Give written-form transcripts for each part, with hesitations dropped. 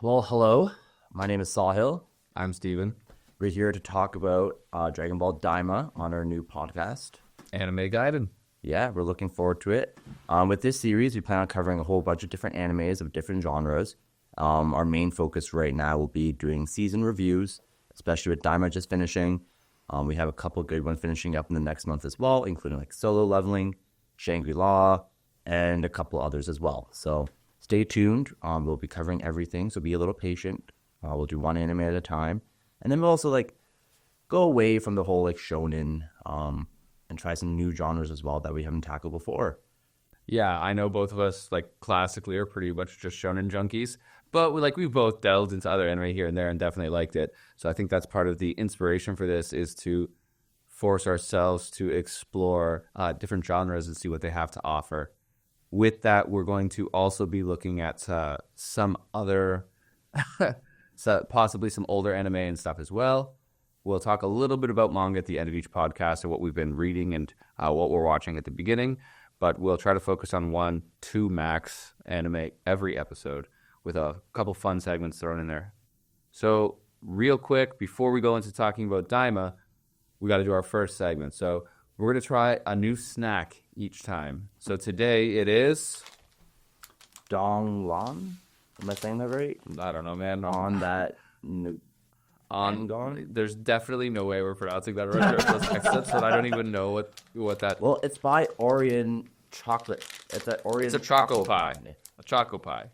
Well, hello. My name is Sahil. I'm Steven. We're here to talk about Dragon Ball Daima on our new podcast. Anime Gaiden. Yeah, we're looking forward to it. With this series, we plan on covering a whole bunch of different animes of different genres. Our main focus right now will be doing season reviews, especially with Daima just finishing. We have a couple good ones finishing up in the next month as well, including like Solo Leveling, Shangri-La, and a couple others as well. So stay tuned. We'll be covering everything, so be a little patient. We'll do one anime at a time. And then we'll also go away from the whole shonen and try some new genres as well that we haven't tackled before. Yeah, I know both of us classically are pretty much just shonen junkies, but we've both delved into other anime here and there and definitely liked it. So I think that's part of the inspiration for this is to force ourselves to explore different genres and see what they have to offer. With that, we're going to also be looking at some other, possibly some older anime and stuff as well. We'll talk a little bit about manga at the end of each podcast and what we've been reading and what we're watching at the beginning. But we'll try to focus on 1-2 max anime every episode with a couple fun segments thrown in there. So real quick, before we go into talking about Daima, we got to do our first segment. So we're going to try a new snack each time. So today it is... Donglan? Am I saying that right? I don't know, man. On that... There's definitely no way we're pronouncing that right. There's those accents that I don't even know what that... Well, it's by Orion Chocolate. It's a choco pie. A choco pie.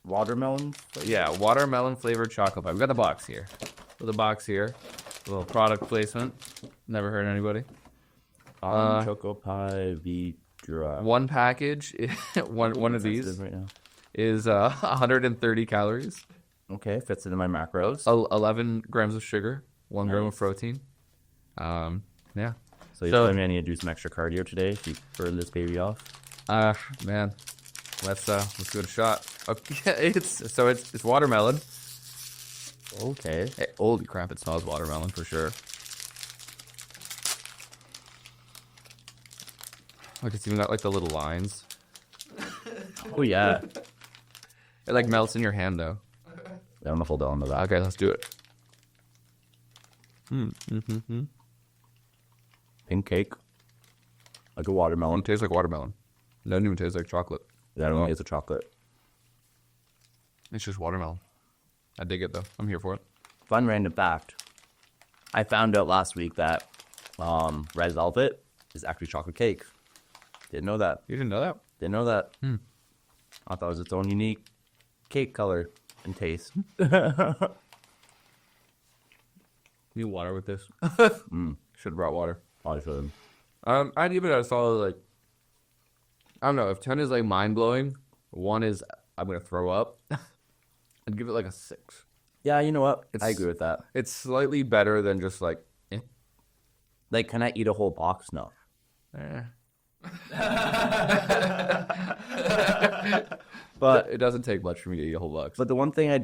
Watermelon? Yeah, watermelon flavored choco pie. We got the box here. A little product placement. Never heard anybody. Choco pie Vidra. One package, one of these right now is 130 calories. Okay, fits into my macros. 11 grams of sugar, 1 gram of protein. Yeah. So you're telling me I need to do some extra cardio today to burn this baby off? Man, let's give it a shot. Okay, it's watermelon. Okay. Hey, holy crap! It smells watermelon for sure. It's even got the little lines. Oh yeah. It melts in your hand though. Yeah, I'm gonna hold on to that. Okay, let's do it. Pink cake. Like a watermelon. It tastes like watermelon. It doesn't even taste like chocolate. Yeah, I don't know. It's a chocolate. It's just watermelon. I dig it though. I'm here for it. Fun random fact. I found out last week that red velvet is actually chocolate cake. Didn't know that. You didn't know that? Didn't know that. I thought it was its own unique cake color and taste. Need water with this. Should have brought water. Probably should. I'd give it a solid I don't know, if 10 is mind blowing, 1 is I'm gonna throw up. I'd give it a 6. Yeah, you know what? I agree with that. It's slightly better than just eh. Can I eat a whole box? No. But it doesn't take much for me to eat a whole box. But the one thing I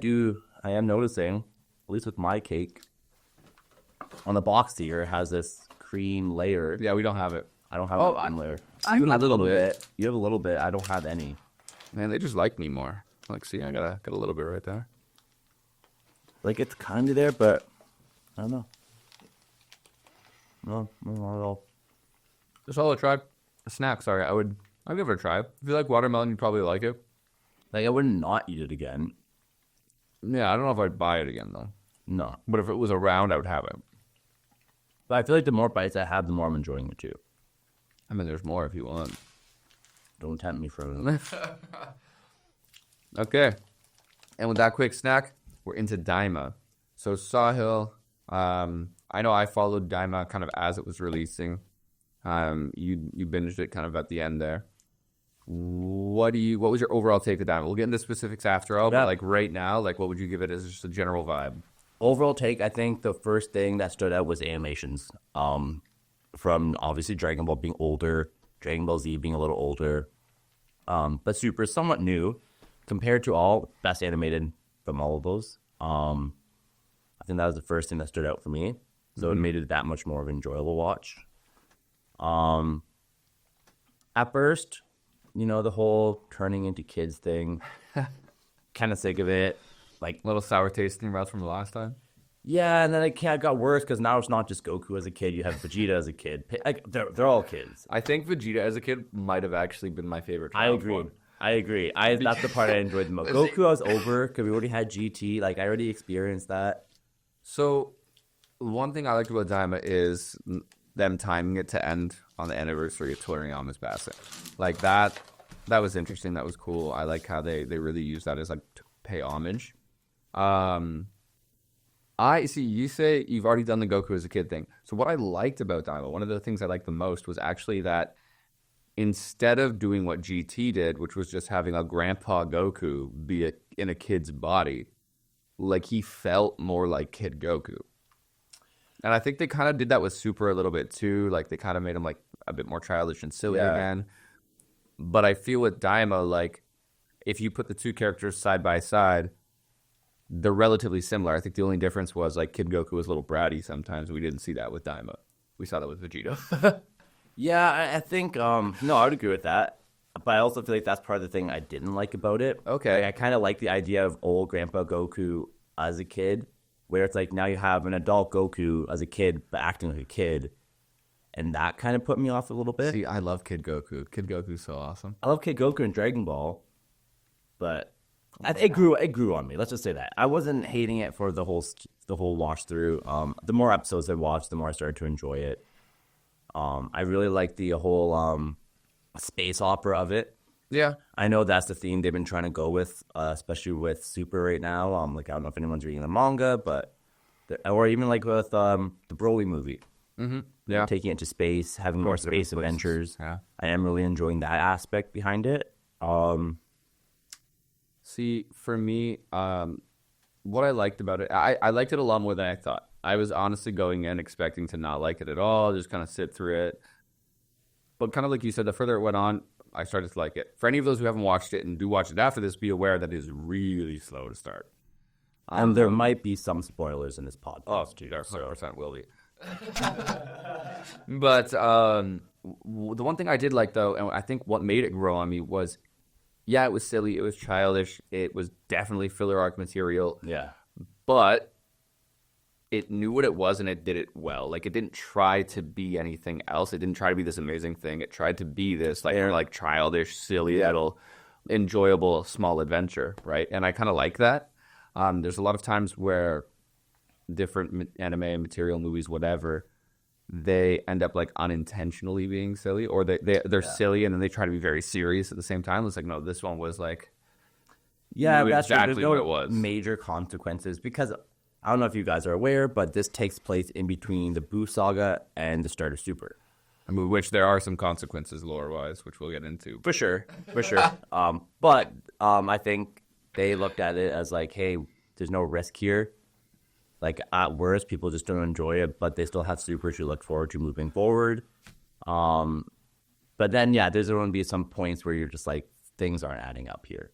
am noticing, at least with my cake, on the box here, it has this cream layer. Yeah, we don't have it. I don't have a cream layer. You have a little bit. You have a little bit. I don't have any. Man, they just like me more. See, I got a little bit right there. It's kind of there, but I don't know. No, not at all. Just all a try. A snack, sorry. I'd give it a try. If you like watermelon, you'd probably like it. I would not eat it again. Yeah, I don't know if I'd buy it again, though. No. But if it was around, I would have it. But I feel like the more bites I have, the more I'm enjoying it, too. I mean, there's more if you want. Don't tempt me for it. Okay. And with that quick snack, we're into Daima. So Sahil, I know I followed Daima kind of as it was releasing. You binged it kind of at the end there. What was your overall take of Daima? We'll get into specifics after all, but right now, what would you give it as just a general vibe? Overall take, I think the first thing that stood out was animations. From obviously Dragon Ball being older, Dragon Ball Z being a little older, but Super is somewhat new compared to all best animated from all of those. I think that was the first thing that stood out for me. So it made it that much more of an enjoyable watch. At first, the whole turning into kids thing, kind of sick of it. Like, A little sour taste in your mouth from the last time. yeah, and then it got worse because now it's not just Goku as a kid. You have Vegeta as a kid. Like, they're all kids. I think Vegeta as a kid might have actually been my favorite. I agree. That's the part I enjoyed the most. Goku, I was over because we already had GT. Like, I already experienced that. So, one thing I liked about Daima is them timing it to end on the anniversary of Toriyama's passing. Like, that was interesting. That was cool. I like how they really use that as, like, to pay homage. I see. You say you've already done the Goku as a kid thing. So what I liked about Daima, one of the things I liked the most was actually that instead of doing what GT did, which was just having a grandpa Goku be in a kid's body, like he felt more like Kid Goku. And I think they kind of did that with Super a little bit too. Like they kind of made him like a bit more childish and silly again. But I feel with Daima, like if you put the two characters side by side, they're relatively similar. I think the only difference was like Kid Goku was a little bratty sometimes. We didn't see that with Daima. We saw that with Vegeta. Yeah, I think no, I would agree with that. But I also feel like that's part of the thing I didn't like about it. Okay. Like, I kind of like the idea of old Grandpa Goku as a kid, where it's like now you have an adult Goku as a kid, but acting like a kid. And that kind of put me off a little bit. See, I love Kid Goku. Kid Goku's so awesome. I love Kid Goku in Dragon Ball, but it grew on me. Let's just say that. I wasn't hating it for the whole watch through. The more episodes I watched, the more I started to enjoy it. I really like the whole space opera of it. Yeah. I know that's the theme they've been trying to go with, especially with Super right now. Like I don't know if anyone's reading the manga, but or even like with the Broly movie. Mm-hmm. Yeah. Taking it to space, having more space adventures. Yeah. I am really enjoying that aspect behind it. See, for me, what I liked about it, I liked it a lot more than I thought. I was honestly going in expecting to not like it at all, just kind of sit through it. But kind of like you said, the further it went on, I started to like it. For any of those who haven't watched it and do watch it after this, be aware that it is really slow to start. And there might be some spoilers in this podcast, too. There 100% will be. But the one thing I did like, though, and I think what made it grow on me was, yeah, it was silly, it was childish, it was definitely filler arc material. Yeah. But it knew what it was and it did it well. Like it didn't try to be anything else. It didn't try to be this amazing thing. It tried to be this like childish, silly, little, enjoyable small adventure, right? And I kind of like that. There's a lot of times where different anime material, movies, whatever, they end up like unintentionally being silly, or they're silly and then they try to be very serious at the same time. It's like, no, this one was like, that's exactly true. There's what no it was. Major consequences because I don't know if you guys are aware, but this takes place in between the Boo Saga and the start of Super. I mean, which there are some consequences lore-wise, which we'll get into. For sure. But I think they looked at it as like, hey, there's no risk here. Like, at worst, people just don't enjoy it, but they still have Super to look forward to moving forward. But then, there's going to be some points where you're just like, things aren't adding up here.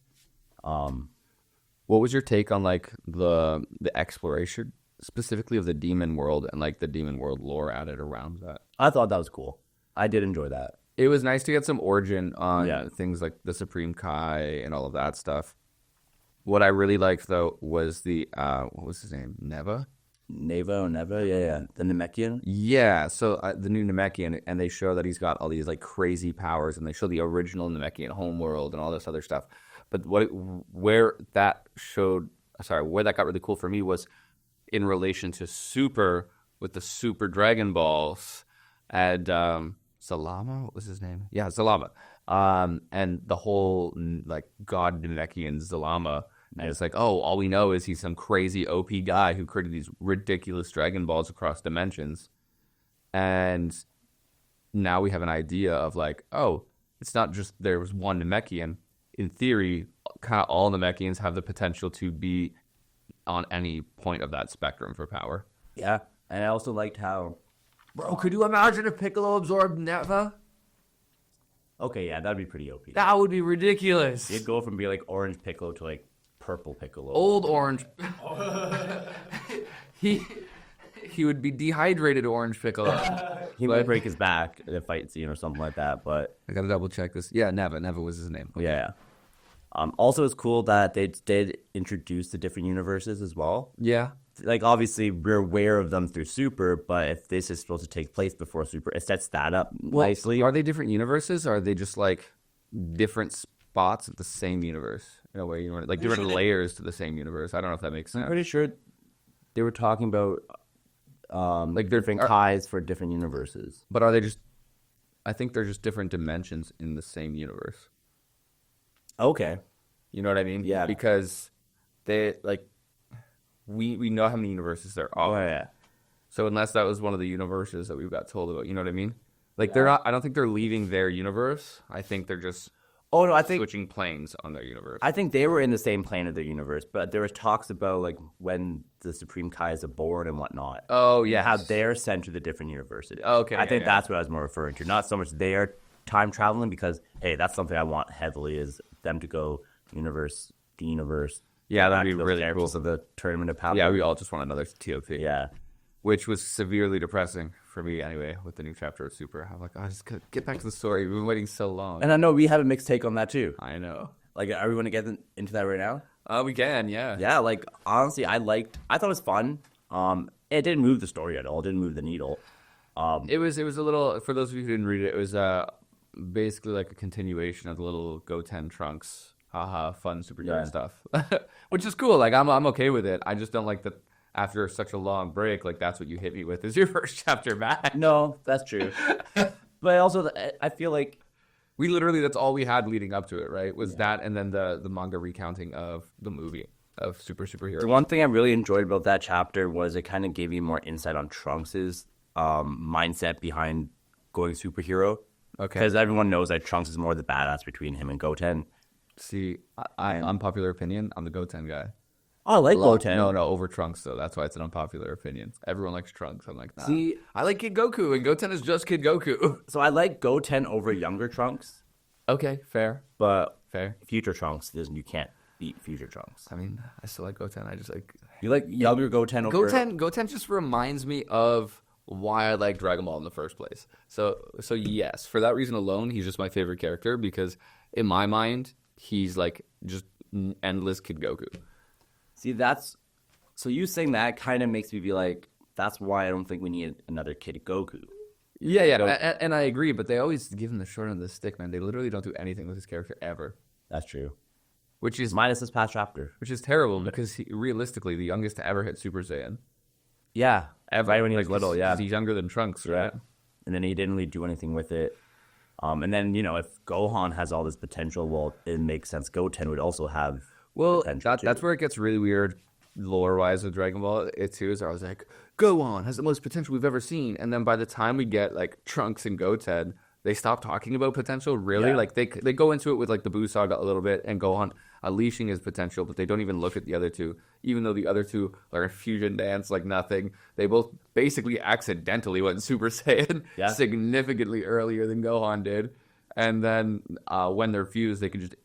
What was your take on like the exploration specifically of the demon world and like the demon world lore added around that? I thought that was cool. I did enjoy that. It was nice to get some origin on things like the Supreme Kai and all of that stuff. What I really liked though was the what was his name? Neva, yeah. The Namekian. Yeah, so the new Namekian, and they show that he's got all these like crazy powers, and they show the original Namekian homeworld and all this other stuff. But where that got really cool for me was in relation to Super with the Super Dragon Balls and Zalama. What was his name? Yeah, Zalama. And the whole like God Namekian Zalama. And it's like, oh, all we know is he's some crazy OP guy who created these ridiculous Dragon Balls across dimensions. And now we have an idea of like, oh, it's not just there was one Namekian. In theory, kind of all Namekians have the potential to be on any point of that spectrum for power. Yeah, and I also liked how... Bro, could you imagine if Piccolo absorbed Neva? Okay, yeah, that'd be pretty OP. That would be ridiculous. You'd go from being like orange Piccolo to like purple Piccolo. Old orange. He would be dehydrated orange Piccolo. He might break his back in a fight scene or something like that, but... I gotta double check this. Yeah, Neva. Neva was his name. Okay. Yeah. Also, it's cool that they did introduce the different universes as well. Yeah. Like, obviously, we're aware of them through Super, but if this is supposed to take place before Super, it sets that up nicely. Are they different universes, or are they just like different spots of the same universe in a way? You know, like different layers to the same universe. I don't know if that makes sense. I'm pretty sure they were talking about like different Kais for different universes. But are they just? I think they're just different dimensions in the same universe. Okay. You know what I mean? Yeah. Because they like we know how many universes there are. Oh, yeah. So unless that was one of the universes that we got told about, you know what I mean? Like they're not. I don't think they're leaving their universe. I think they're just. Oh no, I think switching planes on their universe. I think they were in the same plane of their universe, but there was talks about like when the Supreme Kais are born and whatnot. Oh yeah, how they're sent to the different universities. Okay, I think that's what I was more referring to. Not so much they're time traveling, because hey, that's something I want heavily, is them to go universe to universe. Yeah, that'd be really cool. Of the Tournament of Power. Yeah, we all just want another TOP. Yeah, which was severely depressing for me anyway with the new chapter of Super. I'm like, oh, just get back to the story. We've been waiting so long. And I know we have a mixed take on that too. I know. Like, are we going to get into that right now? We can, yeah. Yeah, like honestly, I thought it was fun. It didn't move the story at all. It didn't move the needle. It was a little, for those of you who didn't read it, it was basically like a continuation of the little Goten Trunks, haha, fun superhero stuff, which is cool. Like I'm okay with it. I just don't like that after such a long break. Like that's what you hit me with is your first chapter back. No, that's true. But also, I feel like we literally, that's all we had leading up to it, right? Was that, and then the manga recounting of the movie of Superhero. The one thing I really enjoyed about that chapter was it kind of gave you more insight on Trunks' mindset behind going superhero. Okay. Because everyone knows that Trunks is more the badass between him and Goten. See, unpopular opinion, I'm the Goten guy. Oh, I like Goten. No, over Trunks, though. That's why it's an unpopular opinion. Everyone likes Trunks. I'm like, nah. See, I like Kid Goku, and Goten is just Kid Goku. So I like Goten over younger Trunks. Okay, fair. But future Trunks, you can't beat future Trunks. I mean, I still like Goten. I just like... You like younger Goten over... Goten just reminds me of why I like Dragon Ball in the first place. So yes, for that reason alone, he's just my favorite character, because in my mind, he's like just endless Kid Goku. See, so you saying that kind of makes me be like, that's why I don't think we need another Kid Goku. Yeah, and I agree, but they always give him the short end of the stick, man. They literally don't do anything with his character ever. That's true. Which is minus this past chapter. Which is terrible, because he, realistically, the youngest to ever hit Super Saiyan. Yeah, ever. Right when he was little, yeah. He's younger than Trunks, right? And then he didn't really do anything with it. And then, if Gohan has all this potential, well, it makes sense Goten would also have... Well, that's where it gets really weird, lore-wise, with Dragon Ball. I was like, Gohan has the most potential we've ever seen. And then by the time we get, like, Trunks and Goten, they stop talking about potential, really. Yeah. Like, they go into it with, like, the Buu Saga a little bit, and Gohan unleashing his potential, but they don't even look at the other two. Even though the other two are a fusion dance like nothing, they both basically accidentally went Super Saiyan significantly earlier than Gohan did. And then when they're fused, they can just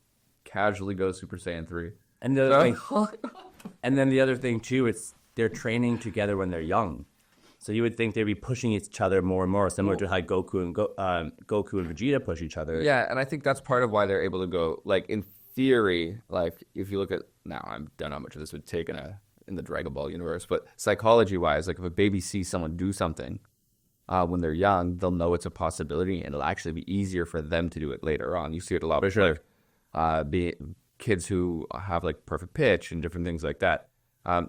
casually go Super Saiyan 3. And the other thing, and then the other thing too, it's they're training together when they're young, so you would think they'd be pushing each other more and more, similar to how Goku and Vegeta push each other. Yeah, and I think that's part of why they're able to go. Like in theory, like if you look at now, I don't know how much of this would take in the Dragon Ball universe, but psychology-wise, like if a baby sees someone do something when they're young, they'll know it's a possibility, and it'll actually be easier for them to do it later on. You see it a lot. For sure. Kids who have like perfect pitch and different things like that.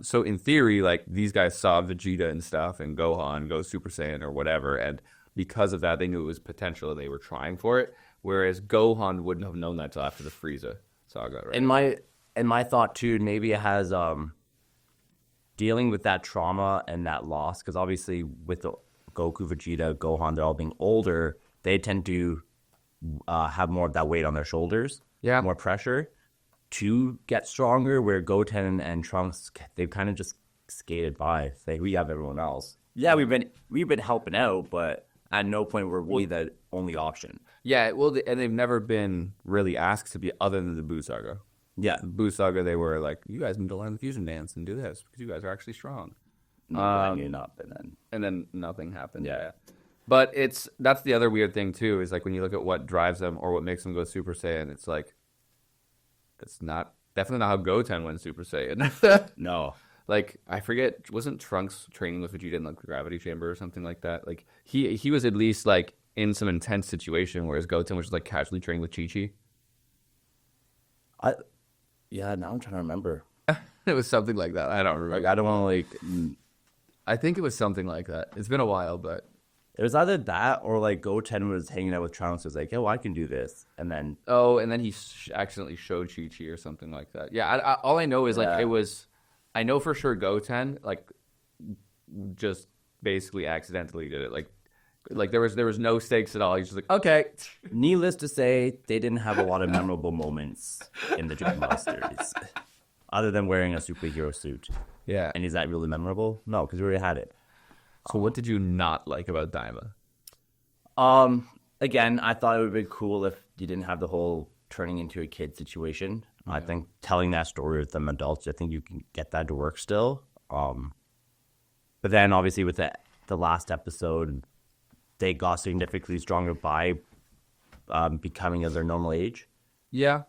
So in theory, like these guys saw Vegeta and stuff and Gohan go Super Saiyan or whatever, and because of that, they knew it was potential and they were trying for it. Whereas Gohan wouldn't have known that till after the Frieza saga, right? And my thought too, maybe it has dealing with that trauma and that loss, because obviously with the Goku, Vegeta, Gohan, they're all being older, they tend to have more of that weight on their shoulders, more pressure to get stronger, where Goten and Trunks, they've kind of just skated by. Say, we have everyone else. Yeah, we've been helping out, but at no point were we the only option. Yeah, well, and they've never been really asked to be other than the Buu Saga. Yeah. The Buu Saga, they were like, you guys need to learn the fusion dance and do this, because you guys are actually strong. And then nothing happened. Yeah. But that's the other weird thing, too, is like when you look at what drives them or what makes them go Super Saiyan, it's like, That's definitely not how Goten went Super Saiyan. No. Like, I forget, wasn't Trunks training with Vegeta in like the gravity chamber or something like that? Like, he was at least like in some intense situation, whereas Goten was just like casually training with Chi-Chi. Yeah, now I'm trying to remember. It was something like that. I don't remember. Like, I don't want to, I think it was something like that. It's been a while, but it was either that or, like, Goten was hanging out with Trunks. Was like, yo, I can do this. And then... and then he accidentally showed Chi-Chi or something like that. Yeah, all I know is, like, it was... I know for sure Goten, like, just basically accidentally did it. Like there was no stakes at all. He's just like, okay. Needless to say, they didn't have a lot of memorable moments in the Dragon Ball series. Other than wearing a superhero suit. Yeah. And is that really memorable? No, because we already had it. So what did you not like about Daima? Again, I thought it would be cool if you didn't have the whole turning into a kid situation. Yeah. I think telling that story with them adults, I think you can get that to work still. But then obviously with the last episode, they got significantly stronger by becoming of their normal age. Yeah.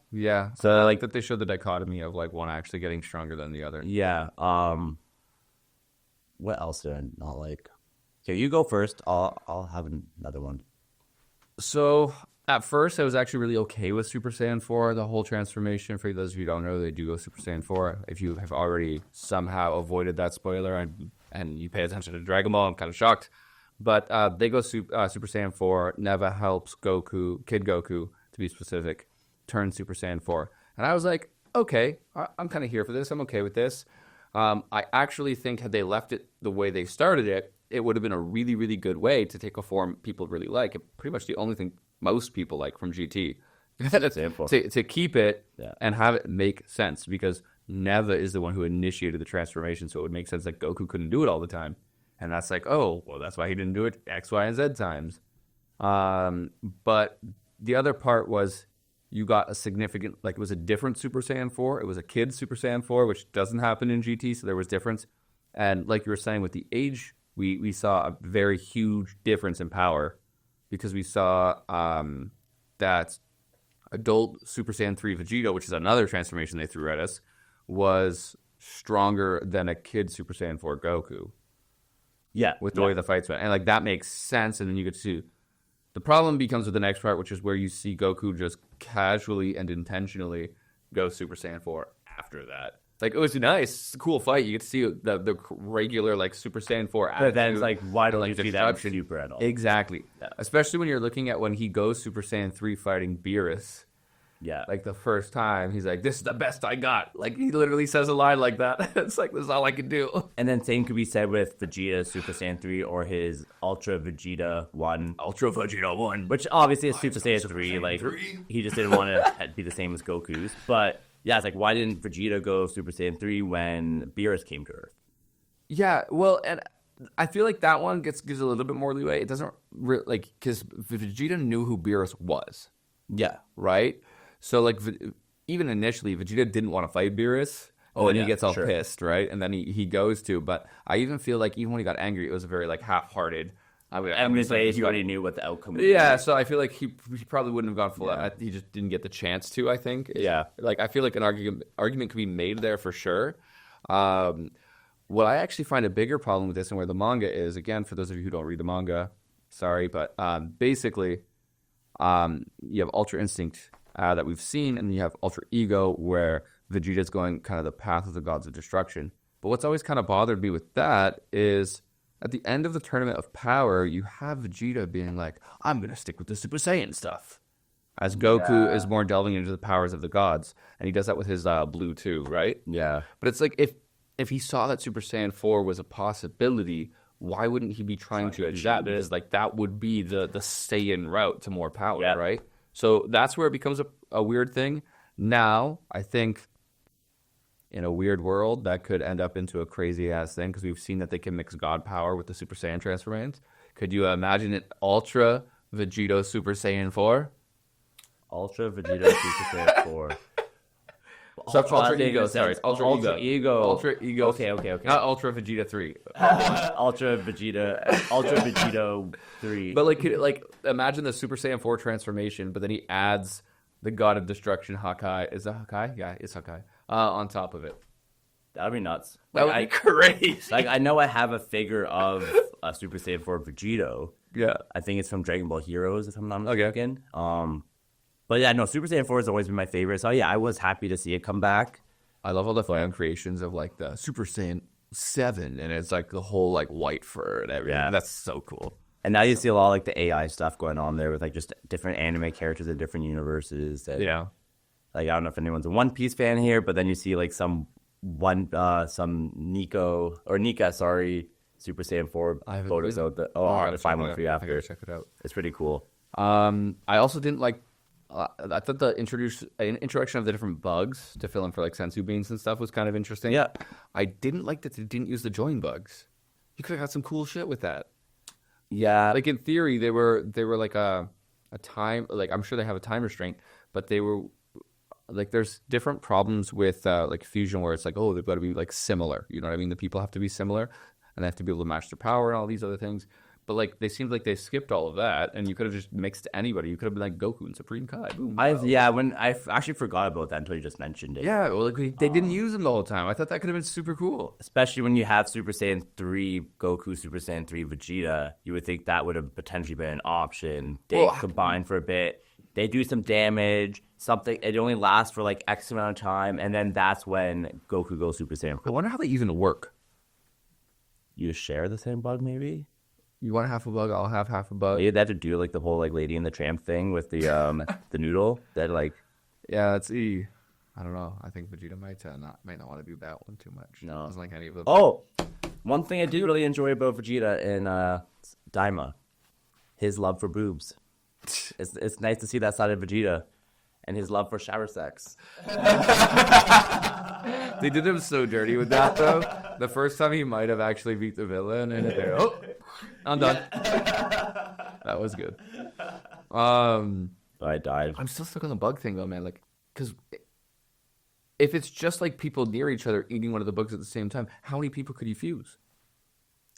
So like that they showed the dichotomy of like one actually getting stronger than the other. Yeah. What else did I not like? Okay, you go first. I'll have another one. So at first, I was actually really okay with Super Saiyan 4, the whole transformation. For those of you who don't know, they do go Super Saiyan 4. If you have already somehow avoided that spoiler and you pay attention to Dragon Ball, I'm kind of shocked. But they go Super Saiyan 4. Neva helps Goku, Kid Goku, to be specific, turn Super Saiyan 4. And I was like, okay, I'm kind of here for this. I'm okay with this. I actually think had they left it the way they started it, it would have been a really, really good way to take a form people really like. Pretty much the only thing most people like from GT. to keep it and have it make sense, because Neva is the one who initiated the transformation, so it would make sense that Goku couldn't do it all the time. And that's like, oh, well, that's why he didn't do it X, Y, and Z times. But the other part was you got a significant, like it was a different Super Saiyan 4. It was a kid Super Saiyan 4, which doesn't happen in GT, so there was difference. And like you were saying with the age, we saw a very huge difference in power, because we saw that adult Super Saiyan 3 Vegeta, which is another transformation they threw at us, was stronger than a kid Super Saiyan 4 Goku. Yeah. With the way the fights went. And like that makes sense, and then you get to... The problem becomes with the next part, which is where you see Goku just casually and intentionally go Super Saiyan 4 after that. Like, it was nice. It's a cool fight. You get to see the regular, like, Super Saiyan 4 attitude. But then it's like, why don't you see that super at all? Exactly. Yeah. Especially when you're looking at when he goes Super Saiyan 3 fighting Beerus. Yeah. Like, the first time, he's like, this is the best I got. Like, he literally says a line like that. It's like, this is all I can do. And then same could be said with Vegeta Super Saiyan 3 or his Ultra Vegeta 1. Ultra Vegeta 1. Which obviously is Super Saiyan 3. Like, he just didn't want to be the same as Goku's. But, yeah, it's like, why didn't Vegeta go Super Saiyan 3 when Beerus came to Earth? Yeah, well, and I feel like that one gives a little bit more leeway. It doesn't, like, because Vegeta knew who Beerus was. Yeah. Right? So, like, even initially, Vegeta didn't want to fight Beerus. Oh, and he gets all pissed, right? And then he goes to. But I even feel like even when he got angry, it was a very, like, half-hearted. I'm going to say he already knew what the outcome would be. Yeah, so I feel like he probably wouldn't have gone full out. He just didn't get the chance to, I think. Yeah. Like, I feel like an argument could be made there for sure. What I actually find a bigger problem with this and where the manga is, again, for those of you who don't read the manga, sorry, but basically, you have Ultra Instinct that we've seen, and you have Ultra Ego, where Vegeta's going kind of the path of the gods of destruction. But what's always kind of bothered me with that is at the end of the Tournament of Power, you have Vegeta being like, I'm going to stick with the Super Saiyan stuff. As Goku is more delving into the powers of the gods. And he does that with his blue too, right? Yeah. But it's like, if he saw that Super Saiyan 4 was a possibility, why wouldn't he be trying to achieve that? Because like that would be the Saiyan route to more power, right? So that's where it becomes a weird thing. Now, I think in a weird world, that could end up into a crazy-ass thing, because we've seen that they can mix God power with the Super Saiyan transformations. Could you imagine it Ultra Vegeta Super Saiyan 4? Ultra Vegeta Super Saiyan 4. Ultra Ego, sorry. Ultra Ego. Ultra Ego. Okay. Not Ultra Vegeta 3. Ultra Vegeta 3. But like imagine the Super Saiyan 4 transformation, but then he adds the god of destruction, Hakai. Is that Hakai? Yeah, it's Hakai. On top of it. That'd be nuts. That would be crazy. Like, I know I have a figure of a Super Saiyan 4 Vegito. Yeah. I think it's from Dragon Ball Heroes, if I'm not mistaken. But yeah, no, Super Saiyan 4 has always been my favorite. So yeah, I was happy to see it come back. I love all the fan creations of like the Super Saiyan 7, and it's like the whole like white fur and everything. Yeah. That's so cool. And now you see a lot of like the AI stuff going on there with like just different anime characters in different universes. That, Yeah. Like, I don't know if anyone's a One Piece fan here, but then you see like some Nika, Super Saiyan 4 photos out there. Oh, I'll find one for you after. Check it out. It's pretty cool. I also didn't like. I thought the introduction of the different bugs to fill in for like sensu beans and stuff was kind of interesting. Yeah. I didn't like that they didn't use the join bugs. You could have got some cool shit with that. Yeah. Like in theory, they were like a time. Like I'm sure they have a time restraint, but they were like there's different problems with like fusion where it's like, oh, they've got to be like similar. You know what I mean? The people have to be similar, and they have to be able to match their power and all these other things. But like they seemed like they skipped all of that, and you could have just mixed anybody. You could have been like Goku and Supreme Kai. Boom. When I actually forgot about that until you just mentioned it. Yeah, well, like they didn't use them the whole time. I thought that could have been super cool. Especially when you have Super Saiyan 3 Goku, Super Saiyan 3 Vegeta, you would think that would have potentially been an option. They combine for a bit. They do some damage. Something. It only lasts for like X amount of time, and then that's when Goku goes Super Saiyan. I wonder how they even work. You share the same bug, maybe? You want half a bug, I'll have half a bug. Maybe they have to do like the whole like Lady and the Tramp thing with the the noodle that like. Yeah, let's see. I don't know. I think Vegeta might not want to do that one too much. No, doesn't like any of them. Oh, one thing I do really enjoy about Vegeta in Daima, his love for boobs. It's nice to see that side of Vegeta, and his love for shower sex. They did him so dirty with that though. The first time he might have actually beat the villain, and I'm done. That was good. I died. I'm still stuck on the bug thing though, man. Like, because if it's just like people near each other eating one of the bugs at the same time, how many people could you fuse?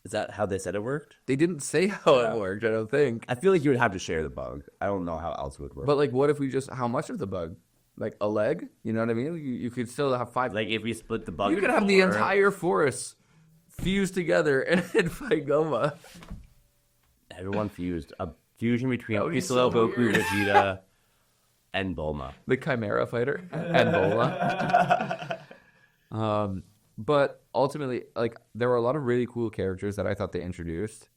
Is that how they said it worked? They didn't say how it worked. I don't think. I feel like you would have to share the bug. I don't know how else it would work. But like, what if we just how much of the bug? Like a leg? You know what I mean? You could still have 5. Like if we split the bug, you could have the entire forest fused together and fight Goma. Everyone fused. A fusion between Piccolo, Goku, Vegeta, and Bulma. The Chimera fighter and Bulma. But ultimately, like there were a lot of really cool characters that I thought they introduced,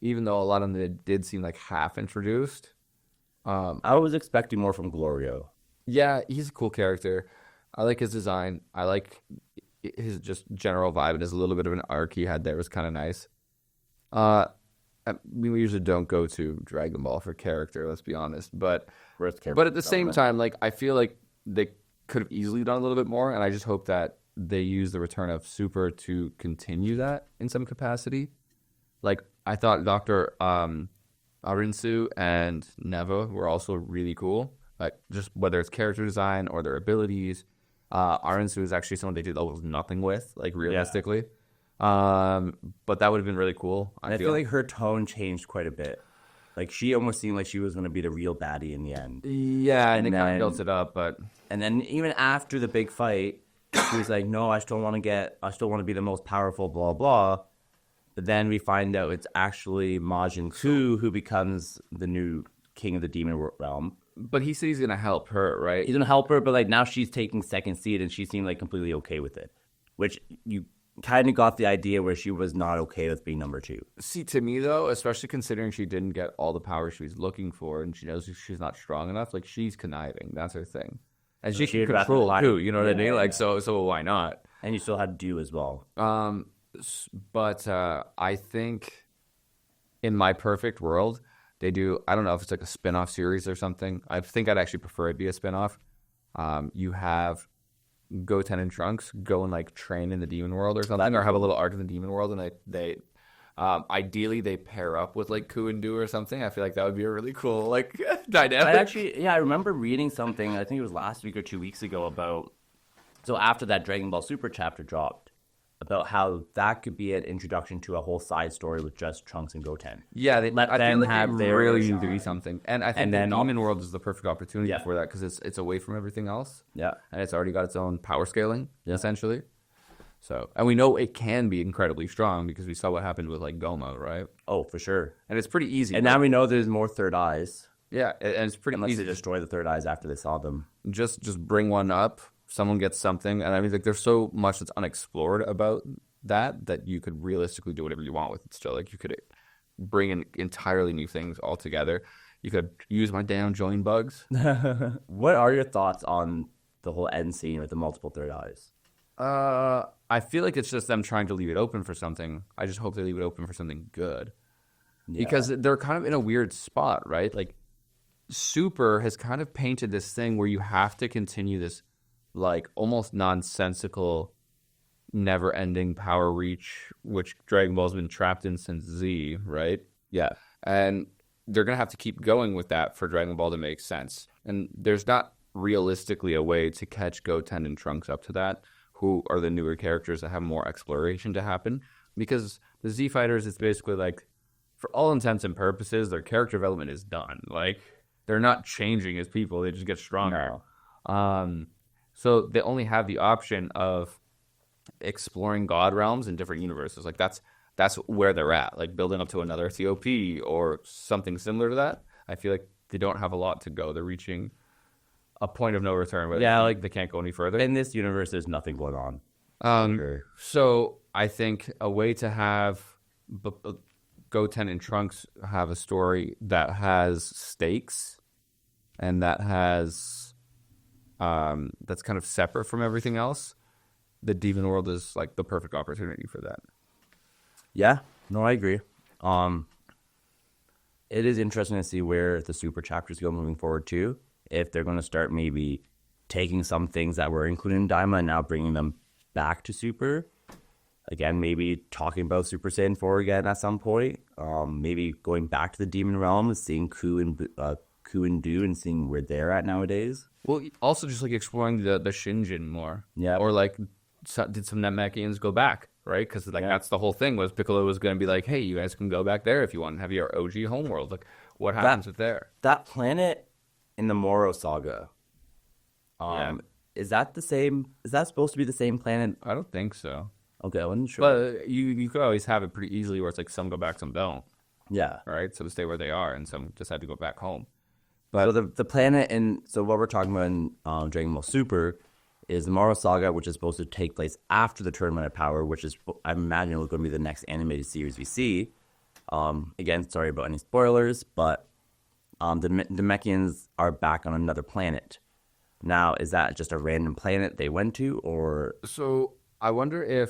even though a lot of them did seem like half introduced. I was expecting more from Glorio. Yeah, he's a cool character. I like his design. I like his just general vibe, and his little bit of an arc he had there was kind of nice. We usually don't go to Dragon Ball for character, let's be honest. But at the same time, like I feel like they could have easily done a little bit more, and I just hope that they use the return of Super to continue that in some capacity. Like I thought Dr. Arinsu and Neva were also really cool. Like just whether it's character design or their abilities. Arinsu is actually someone they did almost nothing with, like realistically. Yeah. But that would have been really cool. I feel like her tone changed quite a bit. Like she almost seemed like she was going to be the real baddie in the end. Yeah, and it kind of built it up. And then even after the big fight, she was like, "No, I still want to be the most powerful." Blah blah. But then we find out it's actually Majin Buu who becomes the new king of the demon realm. But he said he's going to help her, right? He's going to help her, but like now she's taking second seat and she seemed like completely okay with it. Which you kind of got the idea where she was not okay with being number 2. See, to me though, especially considering she didn't get all the power she was looking for and she knows she's not strong enough, like she's conniving. That's her thing. And she can control too, you know what I mean? Like, so why not? And you still had to do as well. But I think in my perfect world, they do, I don't know if it's like a spin-off series or something. I think I'd actually prefer it be a spin-off. You have Goten and Trunks go and like train in the demon world or something, or have a little arc in the demon world, and they ideally they pair up with like Ku and Du or something. I feel like that would be a really cool like dynamic. I remember reading something, I think it was last week or 2 weeks ago, about so after that Dragon Ball Super chapter dropped, about how that could be an introduction to a whole side story with just Trunks and Goten. Yeah, Let I them feel like have they their really need to shine. be something. And I think And the then Demon World is the perfect opportunity Yeah. for that because it's away from everything else. Yeah. And it's already got its own power scaling, Yeah. essentially. So, and we know it can be incredibly strong because we saw what happened with like Goma, right? Oh, for sure. And it's pretty easy. And now we know there's more third eyes. Yeah, and it's pretty Unless easy. they destroy the third eyes after they saw them. Just bring one up. Someone gets something, and I mean, like, there's so much that's unexplored about that you could realistically do whatever you want with it. Still, like, you could bring in entirely new things altogether. You could use my damn join bugs. What are your thoughts on the whole end scene with the multiple third eyes? I feel like it's just them trying to leave it open for something. I just hope they leave it open for something good. Yeah. Because they're kind of in a weird spot, right? Like, Super has kind of painted this thing where you have to continue this, like, almost nonsensical, never-ending power reach, which Dragon Ball's been trapped in since Z, right? Yeah. And they're going to have to keep going with that for Dragon Ball to make sense. And there's not realistically a way to catch Goten and Trunks up to that, who are the newer characters that have more exploration to happen. Because the Z Fighters, it's basically like, for all intents and purposes, their character development is done. Like, they're not changing as people. They just get stronger. No. So they only have the option of exploring God realms in different universes. Like, that's where they're at. Like, building up to another COP or something similar to that. I feel like they don't have a lot to go. They're reaching a point of no return. But Yeah, like, they can't go any further. in this universe, there's nothing going on. Sure. So I think a way to have Goten and Trunks have a story that has stakes and that has that's kind of separate from everything else, the Demon World is like the perfect opportunity for that. Yeah. No, I agree. It is interesting to see where the Super chapters go moving forward too. If they're going to start maybe taking some things that were included in Daima and now bringing them back to Super. Again, maybe talking about Super Saiyan 4 again at some point. Maybe going back to the Demon Realm and seeing Ku and Do and seeing where they're at nowadays. Well, also just like exploring the Shinjin more. Yeah. Or like, did some Namekians go back, right? Because like that's the whole thing was Piccolo was going to be like, hey, you guys can go back there if you want and have your OG homeworld. Like, what happens with there? That planet in the Moro saga, is that the same? Is that supposed to be the same planet? I don't think so. Okay, I wasn't sure. But you could always have it pretty easily where it's like some go back, some don't, Yeah. right? So they stay where they are, and some just had to go back home. So the planet so what we're talking about in Dragon Ball Super is the Moro Saga, which is supposed to take place after the Tournament of Power, which is, I imagine, going to be the next animated series we see. Again, sorry about any spoilers, but the Namekians are back on another planet. Now, is that just a random planet they went to, or? So I wonder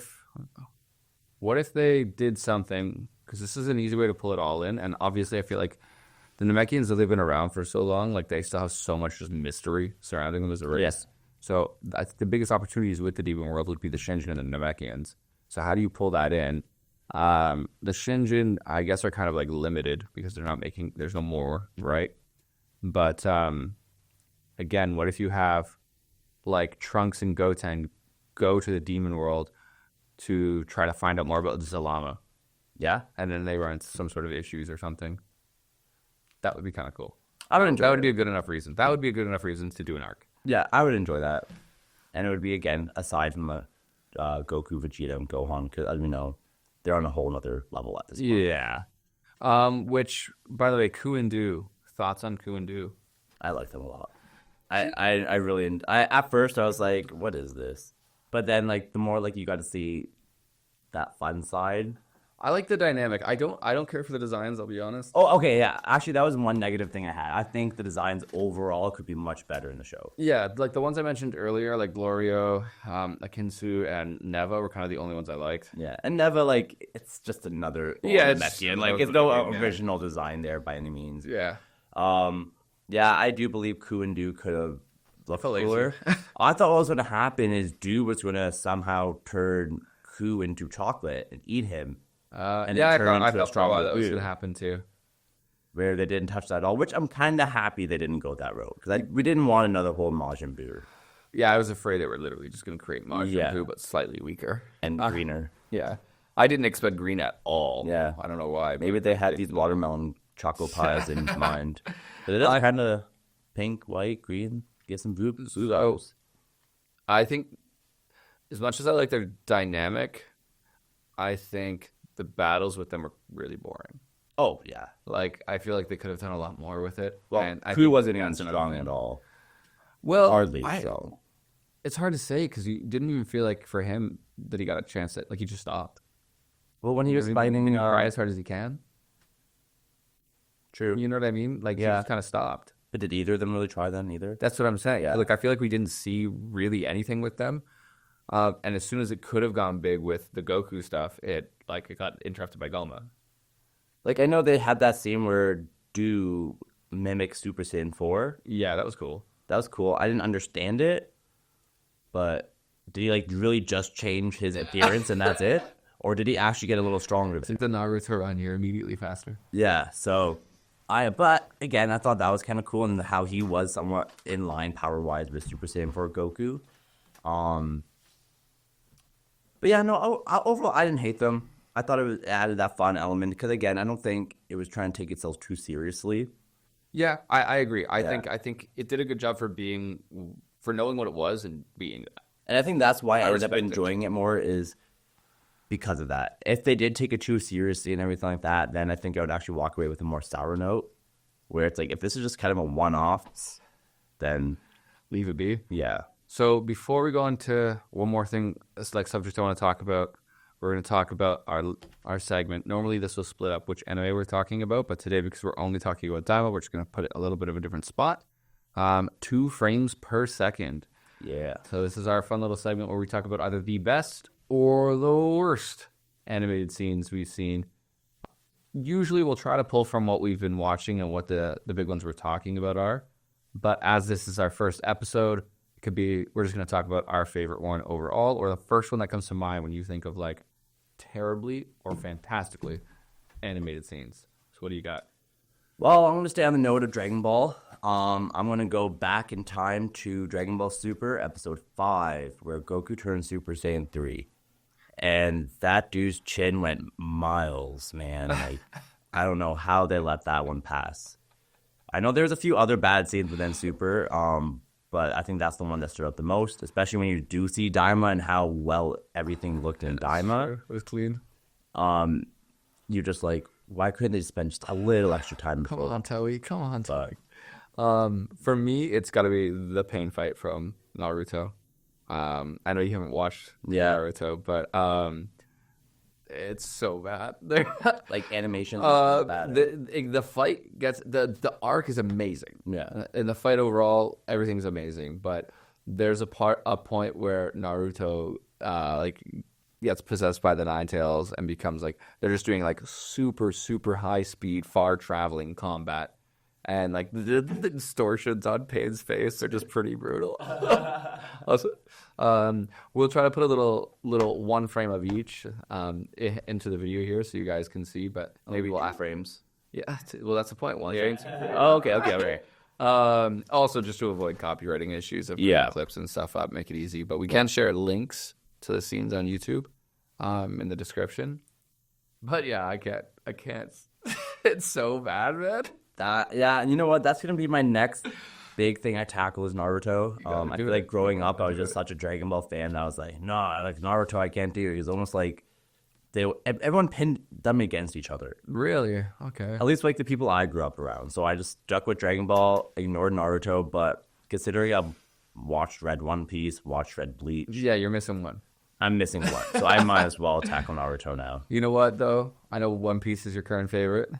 what if they did something, because this is an easy way to pull it all in, and obviously I feel like the Namekians, they've been around for so long, like they still have so much just mystery surrounding them as a race. Yes. So I think the biggest opportunities with the Demon World would be the Shinjin and the Namekians. So how do you pull that in? The Shinjin, I guess, are kind of like limited because there's no more, right? But again, what if you have like Trunks and Goten go to the Demon World to try to find out more about Zalama? Yeah. And then they run into some sort of issues or something. That would be kind of cool. I would enjoy That would be a good enough reason. That would be a good enough reason to do an arc. Yeah, I would enjoy that. And it would be, again, aside from Goku, Vegeta, and Gohan, because, as we know, they're on a whole other level at this point. Yeah. Which, by the way, Ku and Do. Thoughts on Ku and Do? I like them a lot. I really, at first I was like, what is this? But then, like, the more, like, you got to see that fun side. I like the dynamic. I don't care for the designs, I'll be honest. Oh, okay, yeah. Actually, that was one negative thing I had. I think the designs overall could be much better in the show. Yeah, like the ones I mentioned earlier, like Glorio, Akinsu, and Neva were kind of the only ones I liked. Yeah, and Neva, like, it's just another Namekian. Like, it's no original design there by any means. Yeah. Yeah, I do believe Ku and Do could have looked Lazy. cooler. I thought what was going to happen is Do was going to somehow turn Ku into chocolate and eat him. And I turn into a thought stronger that was Buu, going to happen too. where they didn't touch that at all, which I'm kind of happy they didn't go that road, because we didn't want another whole Majin Buu. Yeah, I was afraid they were literally just going to create Majin Yeah. Buu, but slightly weaker. and greener. Yeah. I didn't expect green at all. Yeah. I don't know why. Maybe they had these watermelon choco pies in mind. But it is kind of pink, white, green. Get some blue apples. I think as much as I like their dynamic, I think the battles with them are really boring. Oh, yeah. Like, I feel like they could have done a lot more with it. Well, and I Ku think wasn't that's even another strong thing. at all. Well, Hardly so. It's hard to say because you didn't even feel like for him that he got a chance at, like, he just stopped. Well, when he was He fighting... didn't try as hard as he can. True. You know what I mean? Like, he Yeah. just kind of stopped. But did either of them really try then either? That's what I'm saying. Yeah. Like, I feel like we didn't see really anything with them. And as soon as it could have gone big with the Goku stuff, it got interrupted by Goma. Like, I know they had that scene where Do mimic Super Saiyan 4. Yeah, that was cool. That was cool. I didn't understand it, but did he, like, really just change his appearance and that's it? Or did he actually get a little stronger? I think the Naruto run, you're immediately faster. Yeah, so... But, again, I thought that was kind of cool and how he was somewhat in line power-wise with Super Saiyan 4 Goku. But yeah, no, overall, I didn't hate them. I thought it added that fun element because, again, I don't think it was trying to take itself too seriously. Yeah, I agree. I Yeah. think it did a good job for knowing what it was and being that. And I think that's why I ended up respect it. enjoying it more is because of that. If they did take it too seriously and everything like that, then I think I would actually walk away with a more sour note where it's like, if this is just kind of a one-off, then Leave it be. yeah. So before we go on to one more thing, subject I want to talk about, we're going to talk about our segment. Normally this will split up which anime we're talking about, but today, because we're only talking about Daima, we're just going to put it a little bit of a different spot. 2 frames per second. Yeah. So this is our fun little segment where we talk about either the best or the worst animated scenes we've seen. Usually we'll try to pull from what we've been watching and what the big ones we're talking about are. But as this is our first episode, it could be we're just going to talk about our favorite one overall, or the first one that comes to mind when you think of like terribly or fantastically animated scenes. So what do you got? Well, I'm going to stay on the note of Dragon Ball. I'm going to go back in time to Dragon Ball Super Episode 5, where Goku turns Super Saiyan 3. And that dude's chin went miles, man. Like, I don't know how they let that one pass. I know there's a few other bad scenes within Super, but I think that's the one that stood out the most, especially when you do see Daima and how well everything looked in Daima. It was clean. You're just like, why couldn't they spend just a little extra time? Come on, Toei. Come on, But For me, it's got to be the pain fight from Naruto. I know you haven't watched Yeah. Naruto, but it's so bad. like animation, bad. The fight gets the arc is amazing. Yeah. In the fight overall, everything's amazing. But there's a point where Naruto gets possessed by the Nine Tails and becomes like they're just doing like super super high speed, far traveling combat. And like the distortions on Pain's face are just pretty brutal. Also, we'll try to put a little one frame of each into the video here so you guys can see. But maybe we'll frames. Yeah, well that's the point. One frame. Oh, okay. Also, just to avoid copywriting issues of Yeah. clips and stuff up, make it easy. But we can share links to the scenes on YouTube in the description. But yeah, I can't. It's so bad, man. Yeah, and you know what? That's gonna be my next big thing I tackle is Naruto. I feel like growing up, I was just such a Dragon Ball fan that I was like, no, like Naruto, I can't do it. It's almost like everyone pinned them against each other. Really? Okay. At least like the people I grew up around. So I just stuck with Dragon Ball, ignored Naruto. But considering I've watched Red One Piece, watched Red Bleach, Yeah, you're missing one. I'm missing one. So I might as well tackle Naruto now. You know what though? I know One Piece is your current favorite.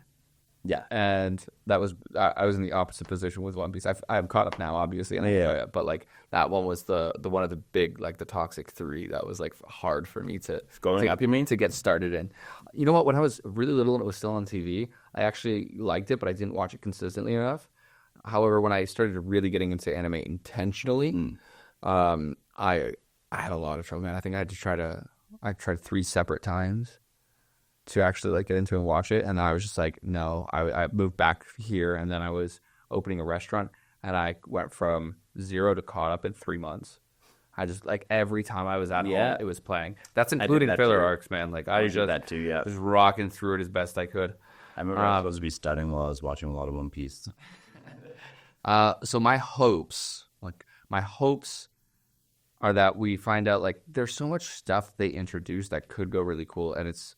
Yeah. And that was I was in the opposite position with One Piece. I'm caught up now, obviously, and I enjoy it. But like that one was the one of the big like the toxic 3 that was like hard for me to Growing up, you mean? to get started in. You know what? When I was really little and it was still on TV, I actually liked it, but I didn't watch it consistently enough. However, when I started really getting into anime intentionally, I had a lot of trouble, man. I think I tried 3 separate times to actually like get into and watch it, and I was just like, no. I moved back here, and then I was opening a restaurant, and I went from 0 to caught up in 3 months. I just like every time I was at Yeah. home, it was playing. That's including that filler too. arcs, man. Like I did just that too, yeah. just rocking through it as best I could. I remember I was supposed to be studying while I was watching a lot of One Piece. So my hopes are that we find out like there's so much stuff they introduced that could go really cool, and it's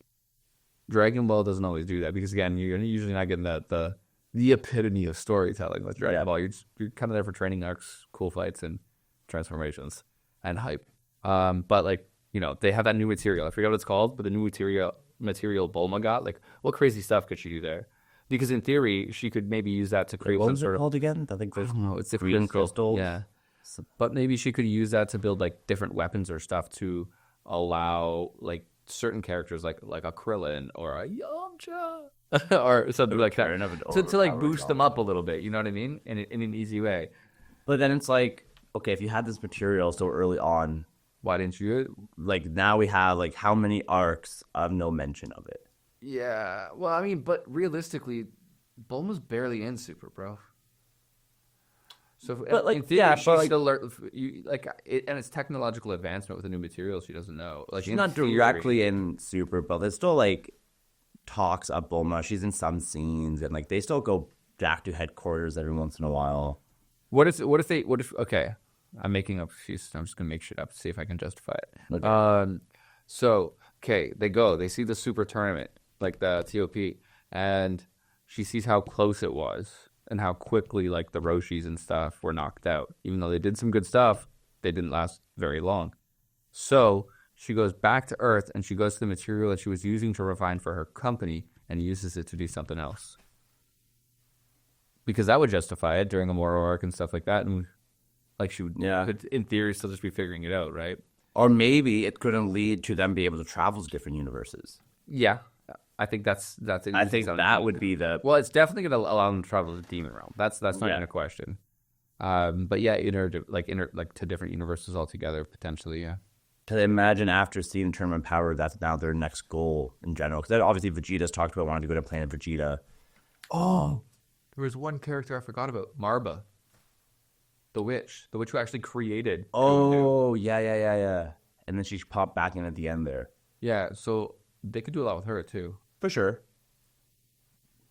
Dragon Ball doesn't always do that because again you're usually not getting the epitome of storytelling with Dragon Ball. You're kind of there for training arcs, cool fights, and transformations and hype. But like they have that new material. I forget what it's called, but the new material Bulma got. Like what crazy stuff could she do there? Because in theory, she could maybe use that to create What some was it sort of. called again? I think there's It's the green crystal. Yeah. But maybe she could use that to build like different weapons or stuff to allow like certain characters like a Krillin or a Yamcha or something like that to like boost them up a little bit. You know what I mean? In an easy way. But then it's like, okay, if you had this material so early on, Why didn't you? like now we have like how many arcs of no mention of it? Yeah. Well, I mean, but realistically, Bulma's barely in Super, bro. So, But, like, in theory, yeah, she's but, like- still and it's technological advancement with the new material. She doesn't know. Like, She's in not theory- directly in Super, but there's still like talks of Bulma. She's in some scenes, and like they still go back to headquarters every once in a while. What if? Okay, I'm making up excuses. I'm just gonna make shit up to see if I can justify it. Okay. So okay, they see the Super tournament, like the TOP, and she sees how close it was and how quickly like the Roshis and stuff were knocked out. Even though they did some good stuff, they didn't last very long. So she goes back to Earth and she goes to the material that she was using to refine for her company and uses it to do something else. Because that would justify it during a Moro arc and stuff like that, and like she would, could, in theory, still just be figuring it out, right? Or maybe it couldn't lead to them being able to travel to different universes. Yeah, I think that's. I think that would be the. Well, it's definitely going to allow them to travel to the Demon Realm. That's not even a question. But yeah, to different universes altogether potentially. Yeah. To imagine after seeing Tournament Power, that's now their next goal in general. Because obviously Vegeta's talked about wanting to go to Planet Vegeta. Oh, there was one character I forgot about, Marba, the witch who actually created. Oh, yeah. And then she popped back in at the end there. Yeah, so they could do a lot with her too. For sure.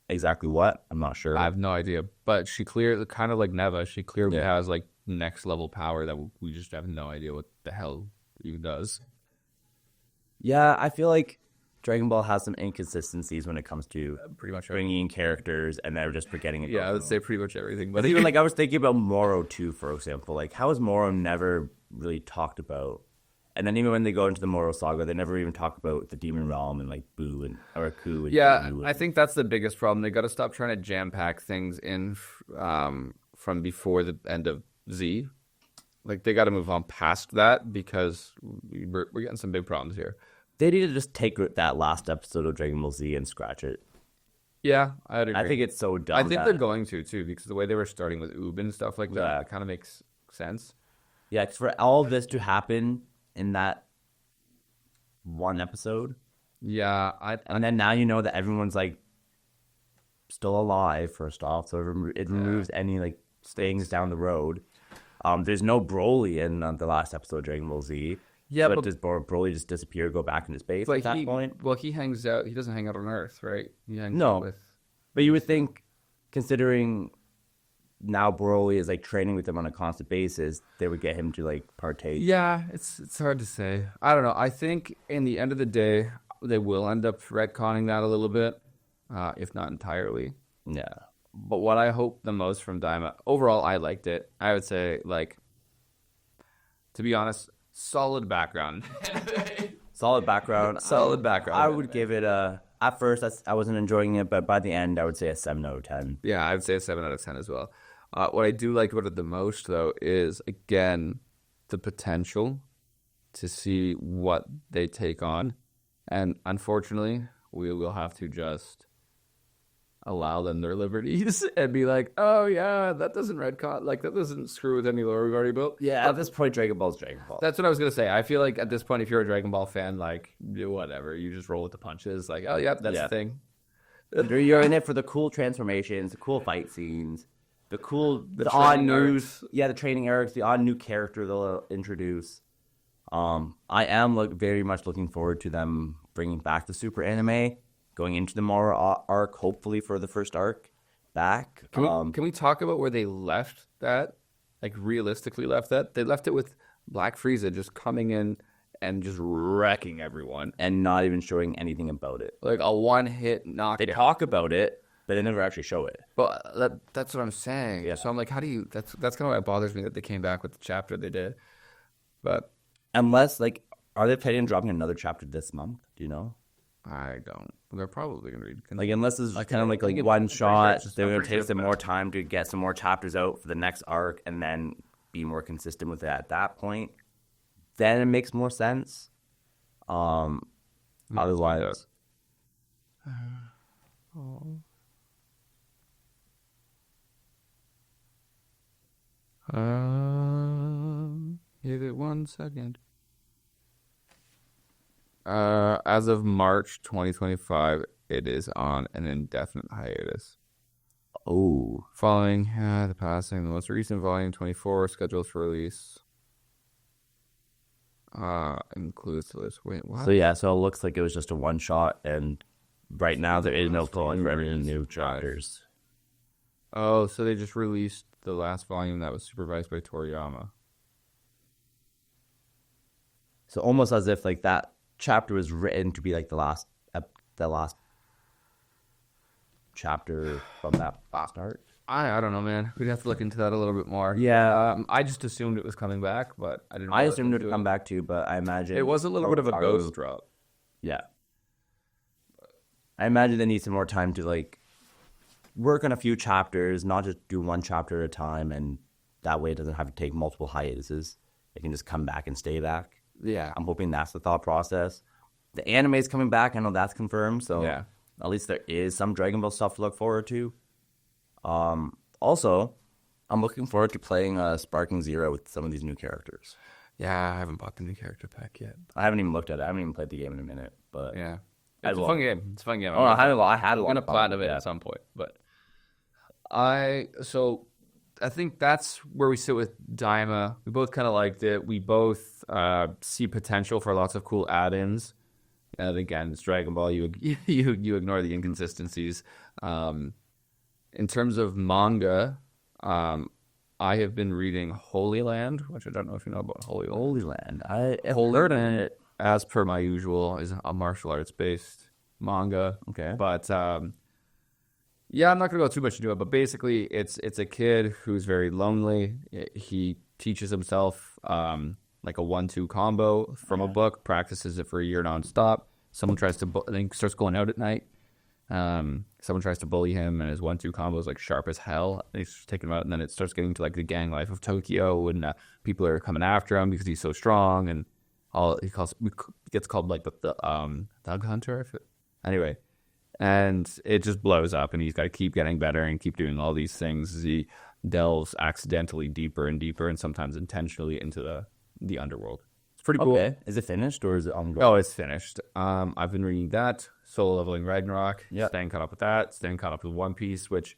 Exactly what? I'm not sure. I have no idea, but she clearly, kind of like Neva, she clearly has like next level power that we just have no idea what the hell even does. Yeah, I feel like Dragon Ball has some inconsistencies when it comes to Pretty much bringing in characters and they're just forgetting it. Yeah, I would say pretty much everything. But But even like I was thinking about Moro too, for example. Like how is Moro never really talked about? And then even when they go into the Moro saga, they never even talk about the Demon Realm and like Boo and Araku. And yeah, Boo. I think that's the biggest problem. They got to stop trying to jam pack things in from before the end of Z. Like they got to move on past that because we're getting some big problems here. They need to just take that last episode of Dragon Ball Z and scratch it. Yeah, I'd agree. I think it's so dumb. I think they're going to too because the way they were starting with Oob and stuff like that, it kind of makes sense. Yeah, 'cause for all of this to happen in that one episode, Yeah, and then now you know that everyone's like still alive. First off, so it removes any like things down the road. There's no Broly in the last episode of Dragon Ball Z. Yeah, but but does Broly just disappear, go back into space at that point? Well, he hangs out. He doesn't hang out on Earth, right? He hangs No. out with. But you would think, considering now Broly is like training with them on a constant basis, they would get him to like partake. Yeah, it's hard to say. I don't know. I think in the end of the day, they will end up retconning that a little bit, if not entirely. Yeah. But what I hope the most from Daima, overall, I liked it. I would say, like, to be honest, solid background. Solid background. Solid background. I would give it a. At first, I wasn't enjoying it, but by the end, I would say a 7 out of 10. Yeah, I would say a 7 out of 10 as well. What I do like about it the most, though, is, again, the potential to see what they take on. And unfortunately, we will have to just allow them their liberties and be like, oh, yeah, that doesn't retcon. Like, that doesn't screw with any lore we've already built. Yeah, at this point, Dragon Ball's Dragon Ball. That's what I was going to say. I feel like at this point, if you're a Dragon Ball fan, like, whatever, you just roll with the punches. Like, oh, yeah, that's the thing. You're in it for the cool transformations, the cool fight scenes. the odd training news. Yeah, the training arcs, the odd new character they'll introduce. I am very much looking forward to them bringing back the Super Anime, going into the Mara arc, hopefully for the first arc back. Can we talk about where they left that? Like realistically left that? They left it with Black Frieza just coming in and just wrecking everyone. And not even showing anything about it. Like a one-hit knockdown. They talk about it, but they never actually show it. But that's what I'm saying. Yeah. So I'm like, how do you... That's kind of why it bothers me that they came back with the chapter they did. But... Unless, like, are they planning on dropping another chapter this month? Do you know? I don't. They're probably going to read... Like, unless it's kind of like one shot, they're going to take some more time to get some more chapters out for the next arc and then be more consistent with it at that point. Then it makes more sense. Otherwise... Give it 1 second. As of March 2025, it is on an indefinite hiatus. Oh. Following the passing, the most recent volume 24 scheduled for release. Includes the list. Wait, what? So it looks like it was just a one shot, and right now there is no plan for any new chapters. Oh, so they just released the last volume that was supervised by Toriyama. So almost as if like that chapter was written to be like the last chapter from that last arc. I don't know, man. We'd have to look into that a little bit more. Yeah, I just assumed it was coming back, but I didn't. I assumed it would come back too, but I imagine it was a little bit of a ghost drop. Yeah, I imagine they need some more time to like work on a few chapters, not just do one chapter at a time, and that way it doesn't have to take multiple hiatuses. It can just come back and stay back. Yeah, I'm hoping that's the thought process. The anime is coming back. I know that's confirmed, so yeah. At least there is some Dragon Ball stuff to look forward to. Also, I'm looking forward to playing Sparking Zero with some of these new characters. Yeah, I haven't bought the new character pack yet. I haven't even looked at it. I haven't even played the game in a minute. But yeah, it's a fun game. It's a fun game. Oh, I had a lot. I'm gonna platinum it at some point, but I think that's where we sit with Daima. We both kind of liked it. We both see potential for lots of cool add-ins. And again, it's Dragon Ball. You ignore the inconsistencies. In terms of manga, I have been reading Holy Land, which I don't know if you know about Holy Land. Holy Land. I have heard of it. As per my usual, is a martial arts based manga. Okay. But yeah, I'm not gonna go too much into it. But basically, it's a kid who's very lonely. He teaches himself like a 1-2 combo from a book, practices it for a year nonstop. Someone tries to, then he starts going out at night. Someone tries to bully him, and his 1-2 combo is like sharp as hell. And he's taking him out, and then it starts getting to like the gang life of Tokyo, and people are coming after him because he's so strong, and gets called like the thug hunter. Anyway, and it just blows up, and he's got to keep getting better and keep doing all these things as he delves accidentally deeper and deeper, and sometimes intentionally into the underworld. It's pretty cool. Okay. Is it finished or is it ongoing? Oh, it's finished. I've been reading that. Solo Leveling Ragnarok. Yeah. Staying caught up with that. Staying caught up with One Piece, which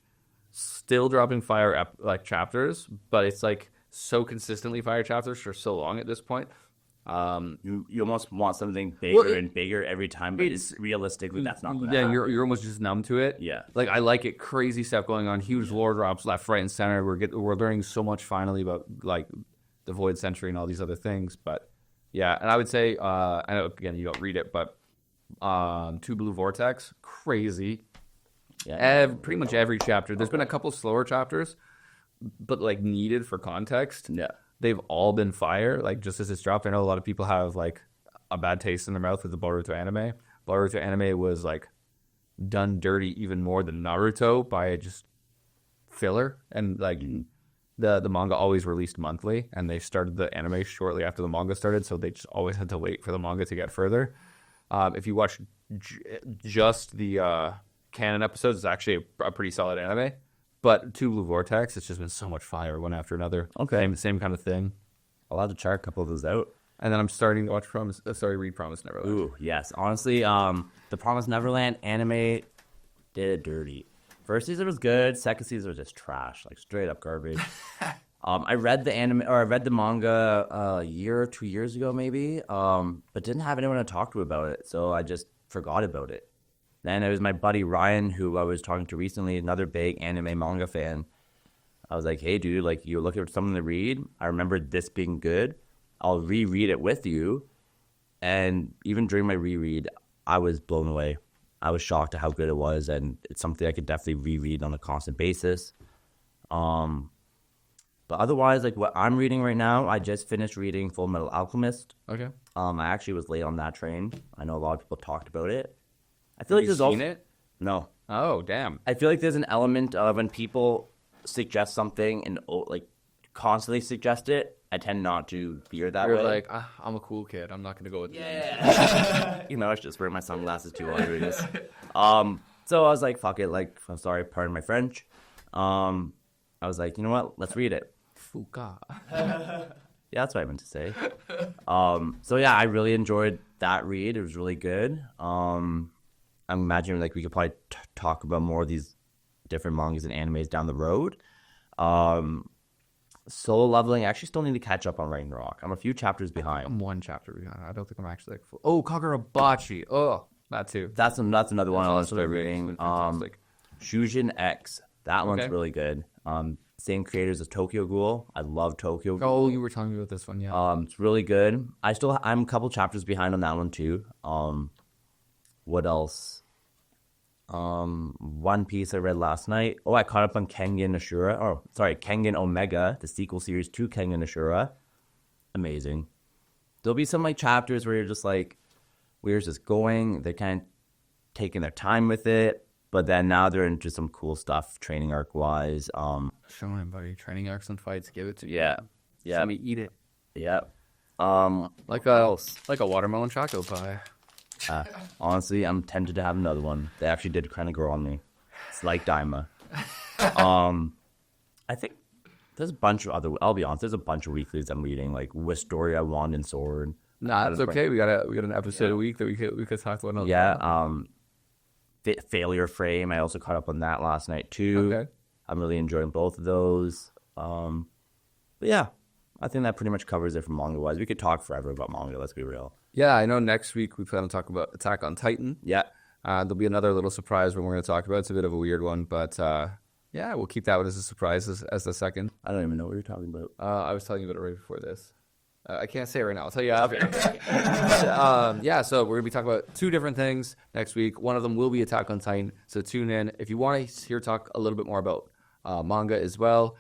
still dropping fire like chapters, but it's like so consistently fire chapters for so long at this point. You almost want something bigger and bigger every time, but it's realistically that's not going to happen. You're almost just numb to it. Yeah. Like I like it. Crazy stuff going on. Huge lore drops left, right, and center. We're learning so much finally about like the Void Century and all these other things. But yeah, and I would say, I know again you don't read it, but Two Blue Vortex, crazy. Yeah. Pretty much every chapter. There's been a couple slower chapters, but like needed for context. Yeah. They've all been fire. Like just as it's dropped, I know a lot of people have like a bad taste in their mouth with the Boruto anime. Boruto anime was like done dirty even more than Naruto by just filler, and like the manga always released monthly, and they started the anime shortly after the manga started, so they just always had to wait for the manga to get further. If you watch just the canon episodes, it's actually a pretty solid anime. But Two Blue Vortex, it's just been so much fire one after another. Okay. Same kind of thing. I'll have to try a couple of those out. And then I'm starting to watch read Promise Neverland. Ooh, yes. Honestly, the Promised Neverland anime did it dirty. First season was good. Second season was just trash, like straight up garbage. I read the manga a year or 2 years ago, maybe, but didn't have anyone to talk to about it, so I just forgot about it. Then it was my buddy Ryan, who I was talking to recently, another big anime manga fan. I was like, hey, dude, like, you're looking for something to read? I remember this being good. I'll reread it with you. And even during my reread, I was blown away. I was shocked at how good it was, and it's something I could definitely reread on a constant basis. But otherwise, like what I'm reading right now, I just finished reading Full Metal Alchemist. Okay. I actually was late on that train. I know a lot of people talked about it. I feel like Have there's you seen also it? no. Oh, damn. I feel like there's an element of when people suggest something and like constantly suggest it, I tend not to veer that You're way. like, I'm a cool kid. I'm not going to go with You know, I should just wear my sunglasses too while doing this. So I was like, fuck it. Like, I'm sorry, pardon my French. I was like, you know what? Let's read it. Fuka. Yeah, that's what I meant to say. So yeah, I really enjoyed that read. It was really good. I'm imagining like we could probably talk about more of these different mangas and animes down the road. Solo Leveling, I actually still need to catch up on Ragnarok. I'm a few chapters behind. I'm one chapter behind. I don't think I'm actually like full. Oh, Kagurabachi. Oh, that too. That's another one I'll also start very reading. fantastic. Shujin X, that one's Okay. really good. Same creators as Tokyo Ghoul. I love Tokyo Ghoul. Oh, you were telling me about this one, yeah. It's really good. I'm a couple chapters behind on that one too. What else? One Piece I read last night. Oh, I caught up on Kengan Ashura. Oh, sorry, Kengan Omega, the sequel series to Kengan Ashura. Amazing. There'll be some like chapters where you're just like, where's this going? They're kind of taking their time with it, but then now they're into some cool stuff, training arc wise. Showing buddy, training arcs and fights. Give it to me. Yeah, yeah, Let me eat it. yeah. Like What a watermelon chocolate pie. Honestly, I'm tempted to have another one. They actually did kind of grow on me. It's like Daima. I think there's a bunch of other. I'll be honest. There's a bunch of weeklies I'm reading, like Wistoria, Wand and Sword. Nah, that's okay. We got an episode a week that we could talk about another. Yeah. Failure Frame. I also caught up on that last night too. Okay. I'm really enjoying both of those. But yeah, I think that pretty much covers it from manga wise. We could talk forever about manga. Let's be real. Yeah, I know next week we plan on talking about Attack on Titan. Yeah. There'll be another little surprise when we're going to talk about it. It's a bit of a weird one, but yeah, we'll keep that one as a surprise as the second. I don't even know what you're talking about. I was telling you about it right before this. I can't say it right now. I'll tell you after. Yeah, so we're going to be talking about two different things next week. One of them will be Attack on Titan, so tune in. If you want to hear talk a little bit more about manga as well,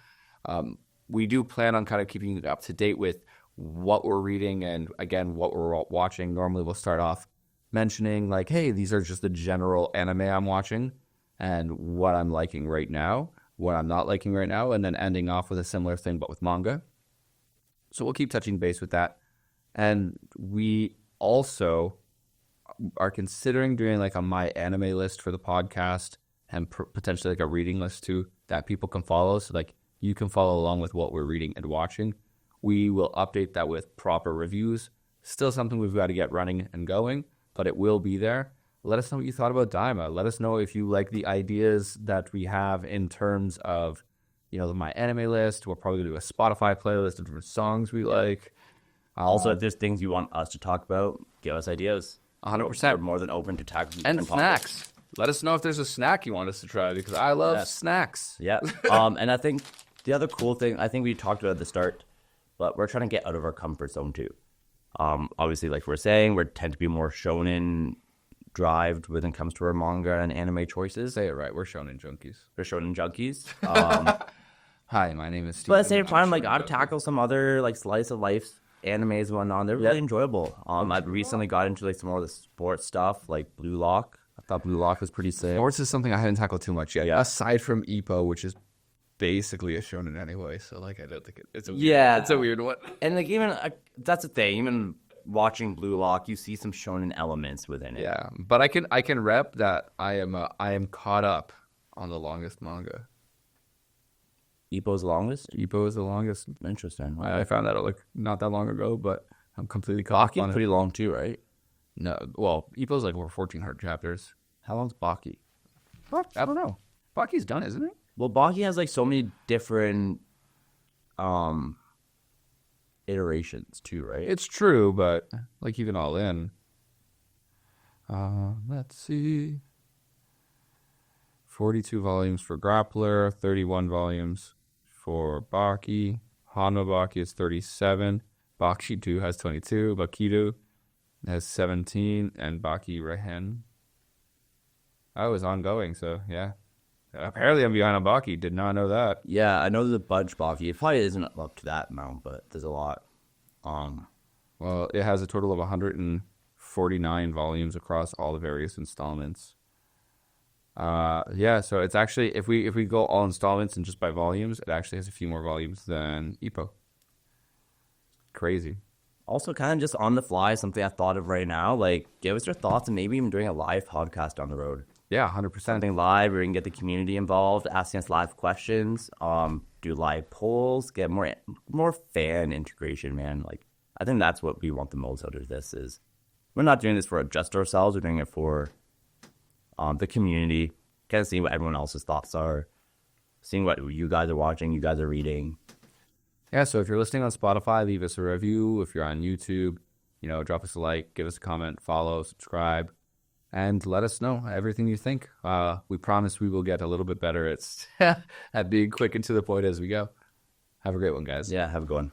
we do plan on kind of keeping you up to date with what we're reading and, again, what we're watching. Normally we'll start off mentioning, like, hey, these are just the general anime I'm watching and what I'm liking right now, what I'm not liking right now, and then ending off with a similar thing but with manga. So we'll keep touching base with that. And we also are considering doing like a My Anime list for the podcast and potentially like a reading list too that people can follow. So like you can follow along with what we're reading and watching. We will update that with proper reviews. Still something we've got to get running and going, but it will be there. Let us know what you thought about Daima. Let us know if you like the ideas that we have in terms of, you know, My Anime list. We're probably going to do a Spotify playlist of different songs we like. Also, if there's things you want us to talk about, give us ideas. 100%. We're more than open to tackling And different topics. snacks. Let us know if there's a snack you want us to try because I love Yes. snacks. Yeah. And I think the other cool thing, I think we talked about at the start, but we're trying to get out of our comfort zone too. Obviously, like we're saying, we tend to be more shonen drived when it comes to our manga and anime choices. Say it right. We're shonen junkies. We're shonen junkies. Hi, my name is Steve. But at the same time, like I've tackled some other like slice of life animes and whatnot. They're really enjoyable. I've recently got into like some more of the sports stuff, like Blue Lock. I thought Blue Lock was pretty sick. Sports is something I haven't tackled too much yet. Yeah. Aside from Ippo, which is basically a shonen anyway. So like, I don't think it's a weird, Yeah. it's a weird one. And like even that's the thing. Even watching Blue Lock, you see some shonen elements within it. Yeah, but I can rep that I am caught up on the longest manga. Ippo's longest. Ippo is the longest. Interesting. I found that out like not that long ago, but I'm completely caught up on Baki's it. pretty long too, right? No, well, Ippo's like over 1,400 chapters. How long's Baki? I don't know. Baki's done, isn't it? Well, Baki has like so many different iterations too, right? It's true, but like even all in. Let's see. 42 volumes for Grappler, 31 volumes for Baki. Hanma Baki is 37. Baki 2 has 22. Bakido has 17. And Baki Rehen. Oh, it's ongoing, so yeah. Apparently I'm behind on Baki. Did not know that. Yeah, I know there's a bunch Baki. It probably isn't up to that amount, but there's a lot. Well, it has a total of 149 volumes across all the various installments. Yeah, so it's actually if we go all installments and just by volumes, it actually has a few more volumes than Ippo. Crazy. Also, kind of just on the fly, something I thought of right now. Like, give us your thoughts and maybe even doing a live podcast down the road. Yeah, 100%. Something live where we can get the community involved, asking us live questions, do live polls, get more fan integration, man. Like, I think that's what we want the most out of this is we're not doing this for just ourselves. We're doing it for the community, kind of seeing what everyone else's thoughts are, seeing what you guys are watching, you guys are reading. Yeah, so if you're listening on Spotify, leave us a review. If you're on YouTube, drop us a like, give us a comment, follow, subscribe, and let us know everything you think. We promise we will get a little bit better at being quick and to the point as we go. Have a great one, guys. Yeah, have a good one.